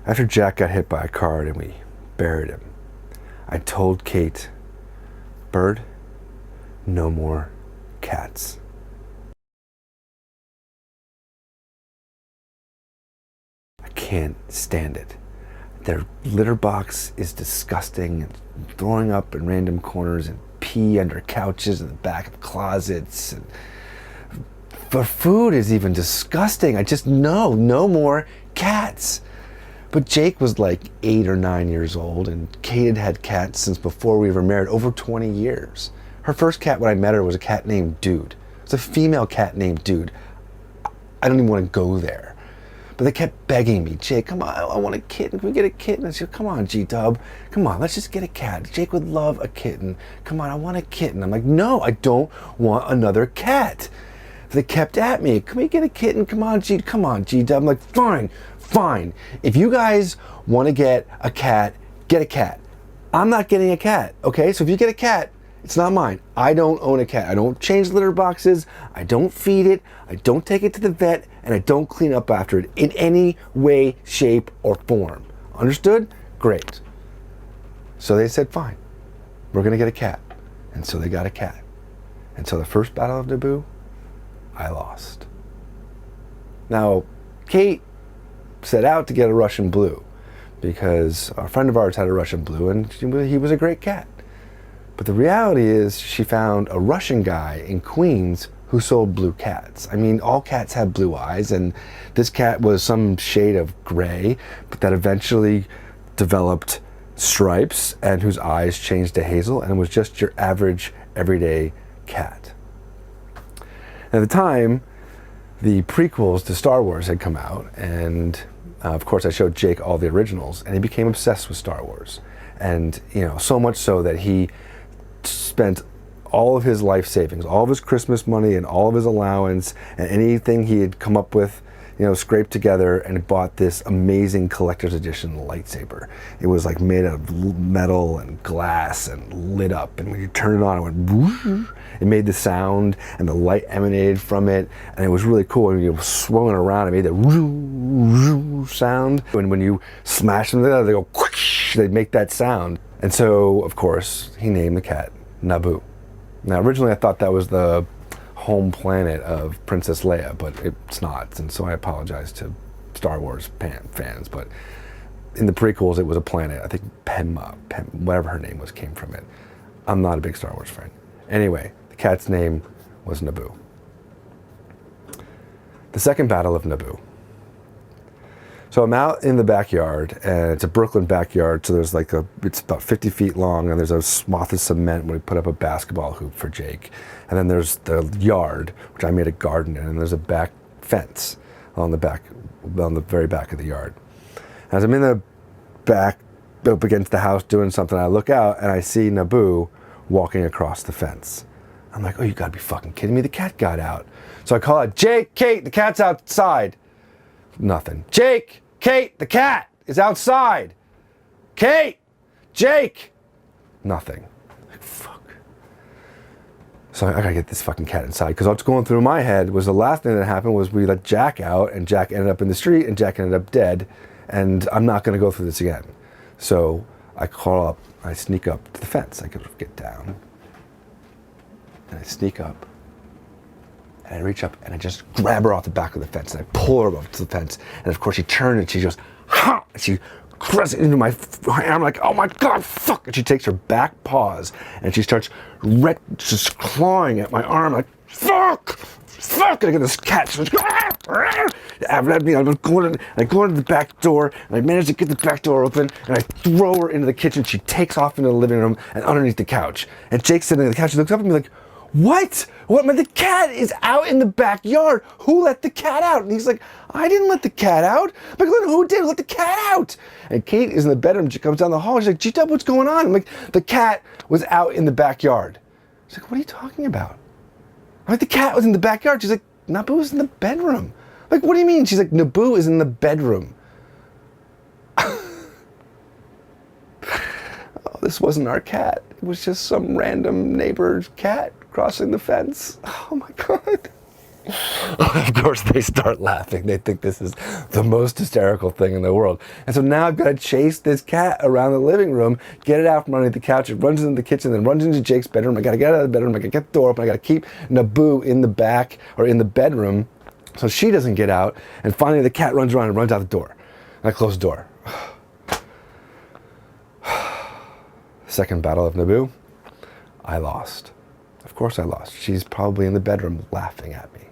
After Jack got hit by a car and we buried him, I told Kate, Bird, no more cats. I can't stand it. Their litter box is disgusting, and throwing up in random corners and pee under couches in the back of closets. And the food is even disgusting. I just no more cats. But Jake was like 8 or 9 years old, and Kate had had cats since before we were married, over 20 years. Her first cat when I met her was a cat named Dude. It was a female cat named Dude. I don't even want to go there. But they kept begging me, Jake, come on, I want a kitten. Can we get a kitten? I said, come on, G-Dub. Come on, let's just get a cat. Jake would love a kitten. Come on, I want a kitten. I'm like, no, I don't want another cat. They kept at me, can we get a kitten? Come on, G-Dub. I'm like, fine. If you guys want to get a cat, get a cat. I'm not getting a cat, okay? So if you get a cat, it's not mine. I don't own a cat. I don't change litter boxes. I don't feed it. I don't take it to the vet, and I don't clean up after it in any way, shape, or form. Understood? Great. So they said, fine, we're gonna get a cat. And so they got a cat. And so the first battle of Naboo, I lost. Now, Kate set out to get a Russian Blue because a friend of ours had a Russian Blue and he was a great cat. But the reality is she found a Russian guy in Queens who sold blue cats. I mean, all cats have blue eyes, and this cat was some shade of gray, but that eventually developed stripes and whose eyes changed to hazel, and was just your average, everyday cat. At the time, the prequels to Star Wars had come out, and of course I showed Jake all the originals, and he became obsessed with Star Wars. And, you know, so much so that he spent all of his life savings, all of his Christmas money and all of his allowance and anything he had come up with, you know, scraped together, and bought this amazing collector's edition lightsaber. It was like made out of metal and glass and lit up, and when you turn it on, it went whoosh. It made the sound and the light emanated from it, and it was really cool. When you swung it around, it made the whoosh sound. When you smash them together, they go whoosh, they'd make that sound. And so, of course, he named the cat Naboo. Now, originally I thought that was the home planet of Princess Leia, but it's not, and so I apologize to Star Wars fans, but in the prequels it was a planet. I think Penma, whatever her name was, came from it. I'm not a big Star Wars fan. Anyway, the cat's name was Naboo. The second battle of Naboo. So I'm out in the backyard, and it's a Brooklyn backyard, so there's like it's about 50 feet long, and there's a swath of cement where we put up a basketball hoop for Jake. And then there's the yard, which I made a garden in, and there's a back fence on the very back of the yard. As I'm in the back, up against the house doing something, I look out and I see Naboo walking across the fence. I'm like, oh, you gotta be fucking kidding me, the cat got out. So I call out, Jake, Kate, the cat's outside. Nothing. Jake, Kate, the cat is outside. Kate, Jake. Nothing. Like, fuck. So I gotta get this fucking cat inside, because what's going through my head was the last thing that happened was we let Jack out, and Jack ended up in the street, and Jack ended up dead, and I'm not gonna go through this again. So I call up, I sneak up to the fence. I could get down, and I sneak up. And I reach up and I just grab her off the back of the fence, and I pull her up to the fence. And of course she turned and she goes, ha! And she presses into my arm. I'm like, oh my God, fuck! And she takes her back paws and she starts just clawing at my arm, like, fuck! And I get this cat. She goes, I go into the back door, and I manage to get the back door open, and I throw her into the kitchen. She takes off into the living room and underneath the couch. And Jake's sitting on the couch. He looks up at me like, what? Man, the cat is out in the backyard. Who let the cat out? And he's like, I didn't let the cat out. I'm like, who did let the cat out? And Kate is in the bedroom. She comes down the hall. She's like, G-Dub, what's going on? I'm like, the cat was out in the backyard. She's like, what are you talking about? I'm like, the cat was in the backyard. She's like, Naboo's in the bedroom. I'm like, what do you mean? She's like, Naboo is in the bedroom. Oh, this wasn't our cat. It was just some random neighbor's cat crossing the fence. Oh my God. Of course, they start laughing. They think this is the most hysterical thing in the world. And so now I've got to chase this cat around the living room, get it out from underneath the couch. It runs into the kitchen, then runs into Jake's bedroom. I got to get out of the bedroom. I got to get the door open. I got to keep Naboo in the back or in the bedroom so she doesn't get out. And finally, the cat runs around and runs out the door. And I close the door. Second battle of Naboo, I lost. Of course I lost. She's probably in the bedroom laughing at me.